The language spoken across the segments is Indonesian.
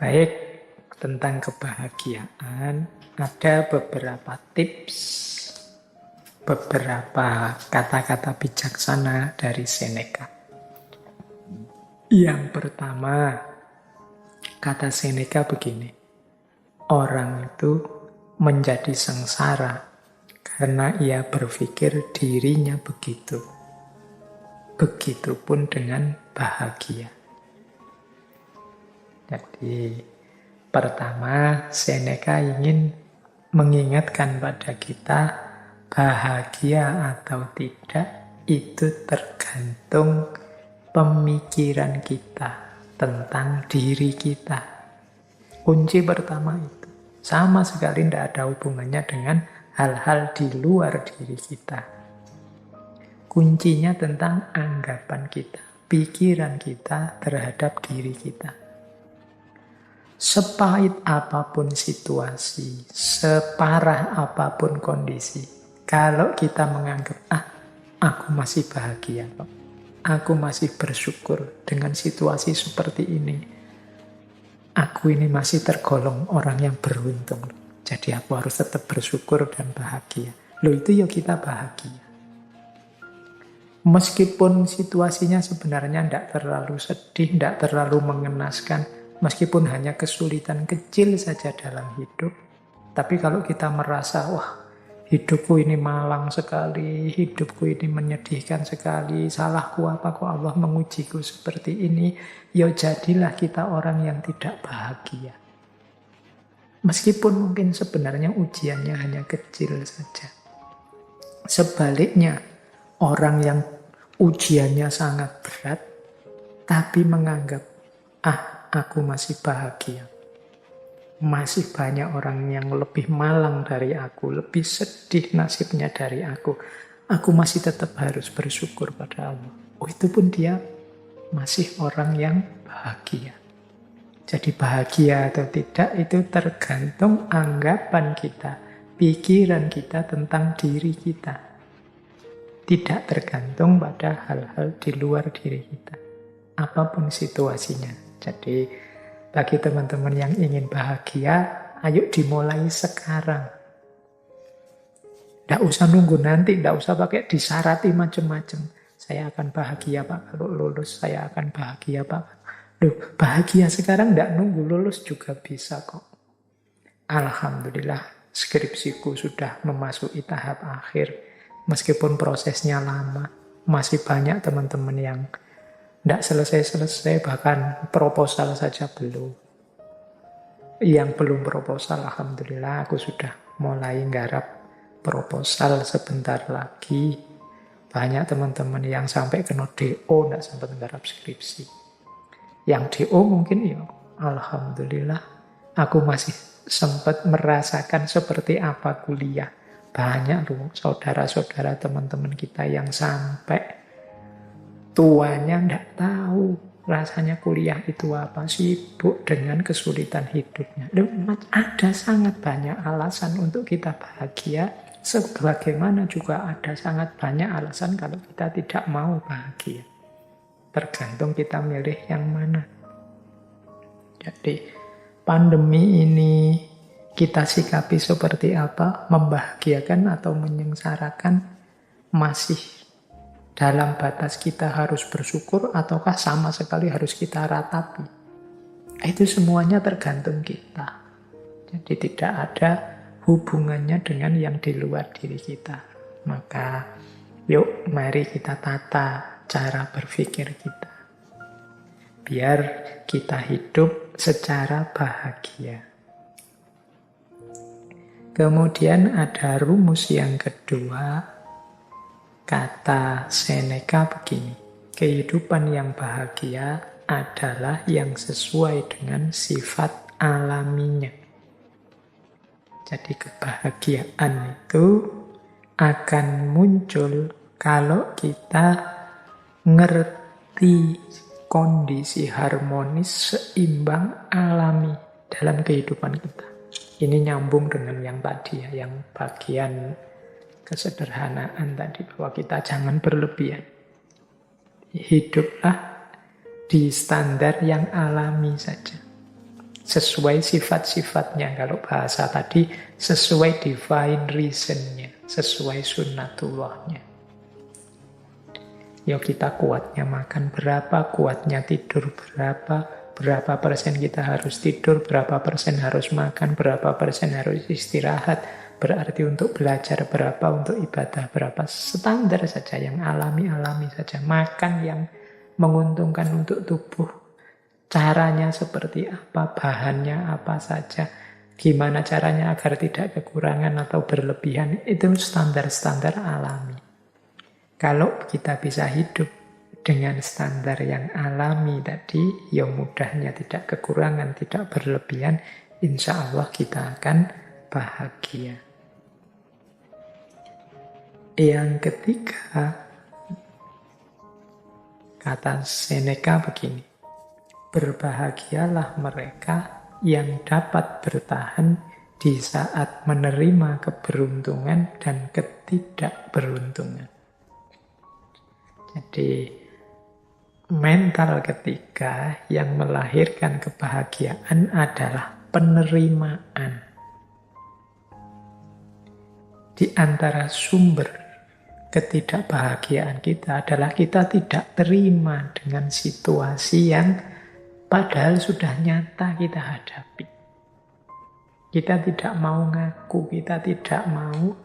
Baik, tentang kebahagiaan ada beberapa tips, beberapa kata-kata bijaksana dari Seneca. Yang pertama, kata Seneca begini, orang itu menjadi sengsara karena ia berpikir dirinya begitu. Begitupun dengan bahagia. Jadi, pertama, Seneca ingin mengingatkan pada kita bahagia atau tidak itu tergantung pemikiran kita tentang diri kita. Kunci pertama itu sama sekali tidak ada hubungannya dengan hal-hal di luar diri kita. Kuncinya tentang anggapan kita, pikiran kita terhadap diri kita. Sepahit apapun situasi, separah apapun kondisi, kalau kita menganggap, aku masih bahagia kok. Aku masih bersyukur dengan situasi seperti ini. Aku ini masih tergolong orang yang beruntung. Jadi aku harus tetap bersyukur dan bahagia. Loh, itu ya kita bahagia. Meskipun situasinya sebenarnya tidak terlalu sedih, tidak terlalu mengenaskan, meskipun hanya kesulitan kecil saja dalam hidup, tapi kalau kita merasa, wah, hidupku ini malang sekali, hidupku ini menyedihkan sekali, salahku apa kok Allah mengujiku seperti ini, ya jadilah kita orang yang tidak bahagia. Meskipun mungkin sebenarnya ujiannya hanya kecil saja. Sebaliknya, orang yang ujiannya sangat berat, tapi menganggap, aku masih bahagia. Masih banyak orang yang lebih malang dari aku, lebih sedih nasibnya dari aku. Aku masih tetap harus bersyukur pada Allah. Oh, itu pun dia masih orang yang bahagia. Jadi bahagia atau tidak itu tergantung anggapan kita, pikiran kita tentang diri kita. Tidak tergantung pada hal-hal di luar diri kita. Apapun situasinya. Jadi bagi teman-teman yang ingin bahagia, ayo dimulai sekarang. Tidak usah nunggu nanti, tidak usah pakai disarati macam-macam. Saya akan bahagia Pak kalau lulus, saya akan bahagia Pak. Loh, bahagia sekarang tidak nunggu lulus juga bisa kok. Alhamdulillah, skripsiku sudah memasuki tahap akhir. Meskipun prosesnya lama, masih banyak teman-teman yang tidak selesai-selesai, bahkan proposal saja belum. Yang belum proposal, alhamdulillah aku sudah mulai nggarap proposal sebentar lagi. Banyak teman-teman yang sampai kena DO, tidak sempat nggarap skripsi. Yang DO mungkin ya, alhamdulillah, aku masih sempat merasakan seperti apa kuliah. Banyak loh saudara-saudara teman-teman kita yang sampai tuanya tidak tahu rasanya kuliah itu apa, sibuk dengan kesulitan hidupnya. Ada sangat banyak alasan untuk kita bahagia, sebagaimana juga ada sangat banyak alasan kalau kita tidak mau bahagia. Tergantung kita milih yang mana. Jadi pandemi ini kita sikapi seperti apa, membahagiakan atau menyengsarakan, masih dalam batas kita harus bersyukur ataukah sama sekali harus kita ratapi. Itu semuanya tergantung kita. Jadi tidak ada hubungannya dengan yang di luar diri kita. Maka yuk mari kita tata cara berpikir kita. Biar kita hidup secara bahagia. Kemudian ada rumus yang kedua, kata Seneca begini, kehidupan yang bahagia adalah yang sesuai dengan sifat alaminya. Jadi kebahagiaan itu akan muncul kalau kita ngerti kondisi harmonis, seimbang, alami dalam kehidupan kita. Ini nyambung dengan yang tadi ya, yang bagian kesederhanaan tadi, bahwa kita jangan berlebihan. Hiduplah di standar yang alami saja. sesuai sifat-sifatnya. Kalau bahasa tadi, sesuai divine reason-nya, sesuai sunnatullahnya. Ya kita kuatnya makan berapa, kuatnya tidur berapa persen kita harus tidur, berapa persen harus makan, berapa persen harus istirahat. Berarti untuk belajar berapa, untuk ibadah berapa. Standar saja, yang alami-alami saja. Makan yang menguntungkan untuk tubuh. Caranya seperti apa, bahannya apa saja. Gimana caranya agar tidak kekurangan atau berlebihan. Itu standar-standar alami. Kalau kita bisa hidup dengan standar yang alami tadi, ya mudahnya tidak kekurangan, tidak berlebihan, insya Allah kita akan bahagia. Yang ketiga, kata Seneca begini, berbahagialah mereka yang dapat bertahan di saat menerima keberuntungan dan ketidakberuntungan. Jadi mental ketiga yang melahirkan kebahagiaan adalah penerimaan. Di antara sumber ketidakbahagiaan kita adalah kita tidak terima dengan situasi yang padahal sudah nyata kita hadapi. Kita tidak mau ngaku, kita tidak mau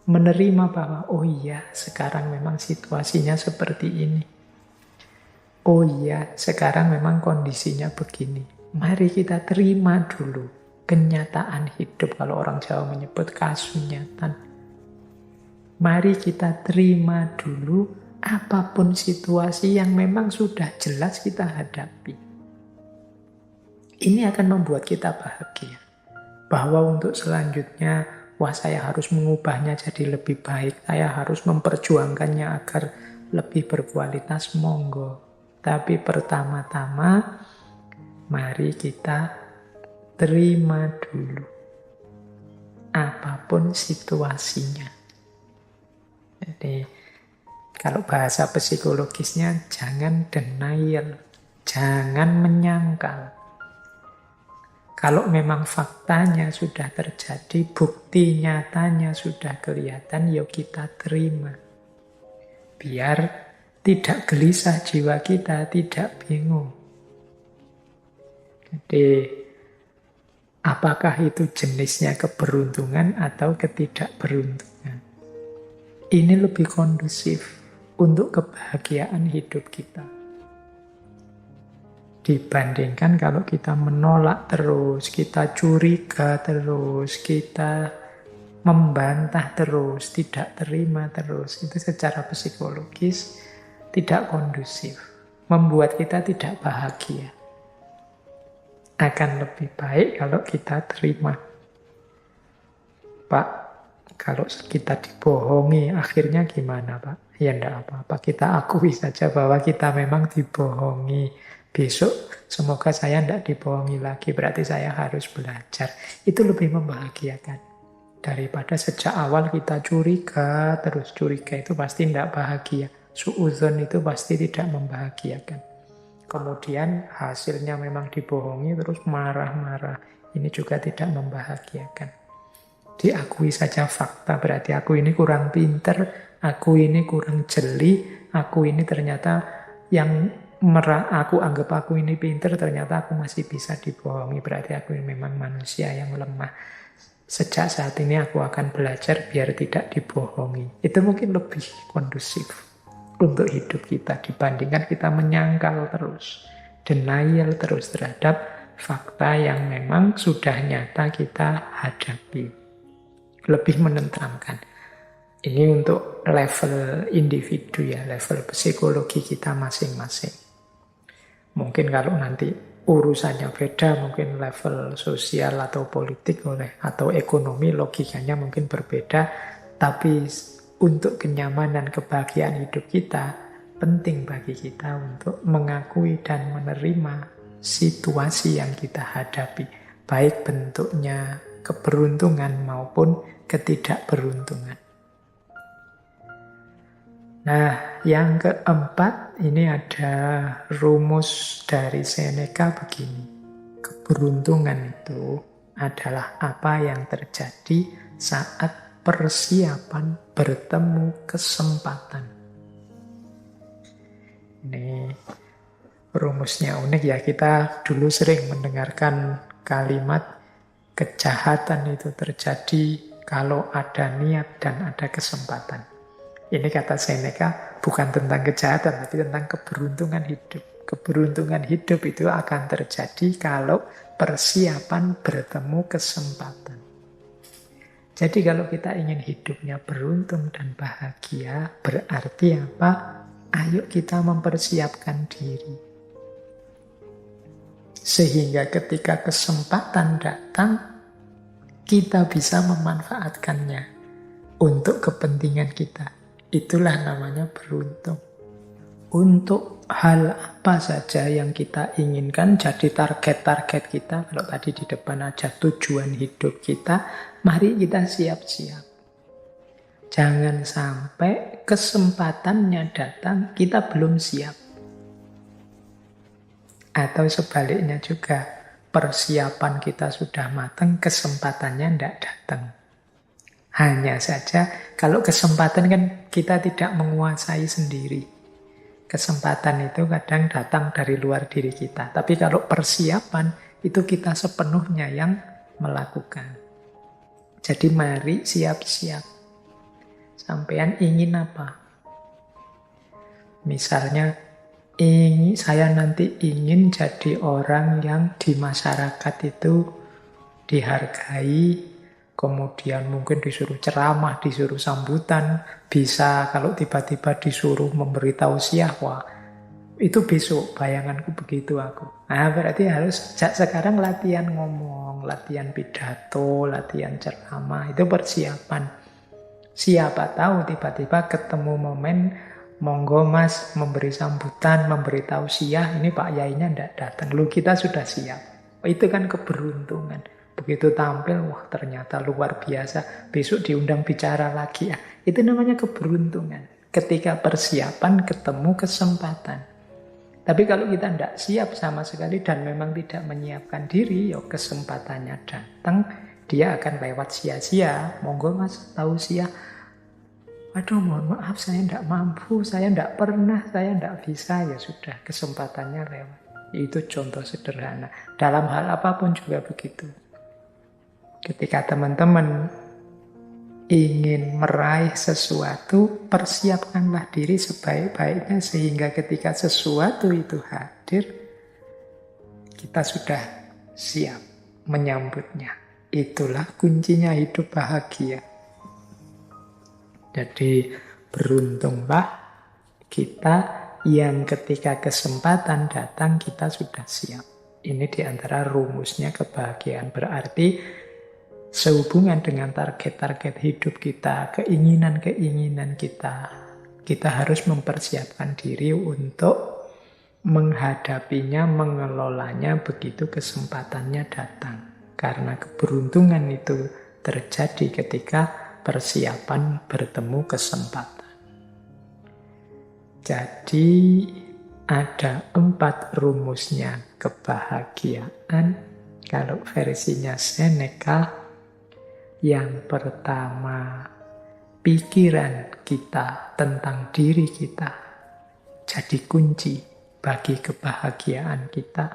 menerima bahwa oh iya sekarang memang situasinya seperti ini. Oh iya sekarang memang kondisinya begini. Mari kita terima dulu kenyataan hidup, kalau orang Jawa menyebut kasunyatan. Mari kita terima dulu apapun situasi yang memang sudah jelas kita hadapi. Ini akan membuat kita bahagia. Bahwa untuk selanjutnya, wah saya harus mengubahnya jadi lebih baik. Saya harus memperjuangkannya agar lebih berkualitas, monggo. Tapi pertama-tama, mari kita terima dulu. Apapun situasinya. Jadi, kalau bahasa psikologisnya, jangan denial. Jangan menyangkal. Kalau memang faktanya sudah terjadi, bukti nyatanya sudah kelihatan, yuk kita terima. Biar tidak gelisah jiwa kita, tidak bingung. Jadi, apakah itu jenisnya keberuntungan atau ketidakberuntungan? Ini lebih kondusif untuk kebahagiaan hidup kita. Dibandingkan kalau kita menolak terus, kita curiga terus, kita membantah terus, tidak terima terus. Itu secara psikologis tidak kondusif. Membuat kita tidak bahagia. Akan lebih baik kalau kita terima. Pak, kalau kita dibohongi, akhirnya gimana Pak? Ya enggak apa-apa, kita akui saja bahwa kita memang dibohongi. Besok semoga saya tidak dibohongi lagi, berarti saya harus belajar. Itu lebih membahagiakan. Daripada sejak awal kita curiga, terus curiga itu pasti tidak bahagia. Suudzon itu pasti tidak membahagiakan. Kemudian hasilnya memang dibohongi, terus marah-marah. Ini juga tidak membahagiakan. Diakui saja fakta, berarti aku ini kurang pinter, aku ini kurang jeli, aku ini ternyata yang aku anggap aku ini pinter, ternyata aku masih bisa dibohongi, berarti aku ini memang manusia yang lemah. Sejak saat ini aku akan belajar biar tidak dibohongi. Itu mungkin lebih kondusif untuk hidup kita dibandingkan kita menyangkal terus, denial terus terhadap fakta yang memang sudah nyata kita hadapi. Lebih menenteramkan. Ini untuk level individu ya, level psikologi kita masing-masing. Mungkin kalau nanti urusannya beda, mungkin level sosial atau politik atau ekonomi logikanya mungkin berbeda, tapi untuk kenyamanan kebahagiaan hidup kita, penting bagi kita untuk mengakui dan menerima situasi yang kita hadapi, baik bentuknya keberuntungan maupun ketidakberuntungan. Nah, yang keempat, ini ada rumus dari Seneca begini. Keberuntungan itu adalah apa yang terjadi saat persiapan bertemu kesempatan. Ini rumusnya unik ya, kita dulu sering mendengarkan kalimat kejahatan itu terjadi kalau ada niat dan ada kesempatan. Ini kata Seneca bukan tentang kejahatan, tapi tentang keberuntungan hidup. Keberuntungan hidup itu akan terjadi kalau persiapan bertemu kesempatan. Jadi kalau kita ingin hidupnya beruntung dan bahagia, berarti apa? Ayo kita mempersiapkan diri. Sehingga ketika kesempatan datang, kita bisa memanfaatkannya untuk kepentingan kita. Itulah namanya beruntung. Untuk hal apa saja yang kita inginkan jadi target-target kita. Kalau tadi di depan aja tujuan hidup kita, mari kita siap-siap. Jangan sampai kesempatannya datang, kita belum siap. Atau sebaliknya juga, persiapan kita sudah matang, kesempatannya tidak datang. Hanya saja, kalau kesempatan kan kita tidak menguasai sendiri. Kesempatan itu kadang datang dari luar diri kita. Tapi kalau persiapan, itu kita sepenuhnya yang melakukan. Jadi mari siap-siap. Sampean ingin apa? Misalnya, saya nanti ingin jadi orang yang di masyarakat itu dihargai, kemudian mungkin disuruh ceramah, disuruh sambutan, bisa kalau tiba-tiba disuruh memberi tausiah, wah itu besok bayanganku begitu aku. Nah berarti harus sekarang latihan ngomong, latihan pidato, latihan ceramah, itu persiapan. Siapa tahu tiba-tiba ketemu momen, monggo mas memberi sambutan, memberi tausiah, ini Pak Yainya tidak datang. Lu kita sudah siap. Itu kan keberuntungan. Begitu tampil, wah ternyata luar biasa. Besok diundang bicara lagi. Ya, itu namanya keberuntungan. Ketika persiapan ketemu kesempatan. Tapi kalau kita tidak siap sama sekali dan memang tidak menyiapkan diri, ya kesempatannya datang, dia akan lewat sia-sia. Monggo mas tausiah. Aduh mohon maaf saya tidak mampu, saya tidak pernah, saya tidak bisa. Ya sudah, kesempatannya lewat. Itu contoh sederhana. Dalam hal apapun juga begitu. Ketika teman-teman ingin meraih sesuatu, persiapkanlah diri sebaik-baiknya sehingga ketika sesuatu itu hadir, kita sudah siap menyambutnya. Itulah kuncinya hidup bahagia. Jadi beruntunglah kita yang ketika kesempatan datang kita sudah siap. Ini diantara rumusnya kebahagiaan. Berarti sehubungan dengan target-target hidup kita, keinginan-keinginan kita, kita harus mempersiapkan diri untuk menghadapinya, mengelolanya begitu kesempatannya datang. Karena keberuntungan itu terjadi ketika persiapan bertemu kesempatan. Jadi ada 4 rumusnya kebahagiaan. Kalau versinya Seneca, yang pertama pikiran kita tentang diri kita jadi kunci bagi kebahagiaan kita.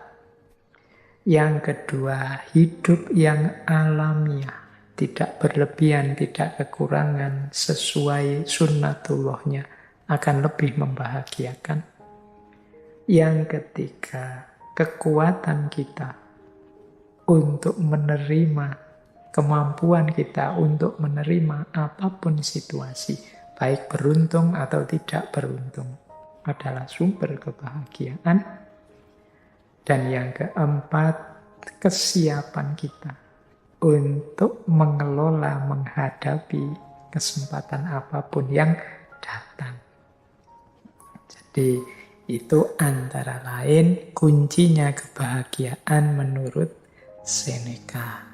Yang kedua, hidup yang alamiah. Tidak berlebihan, tidak kekurangan, sesuai sunnatullahnya akan lebih membahagiakan. Yang ketiga, kekuatan kita untuk menerima, kemampuan kita untuk menerima apapun situasi, baik beruntung atau tidak beruntung, adalah sumber kebahagiaan. Dan yang keempat, kesiapan kita untuk mengelola, menghadapi kesempatan apapun yang datang. Jadi itu antara lain kuncinya kebahagiaan menurut Seneca.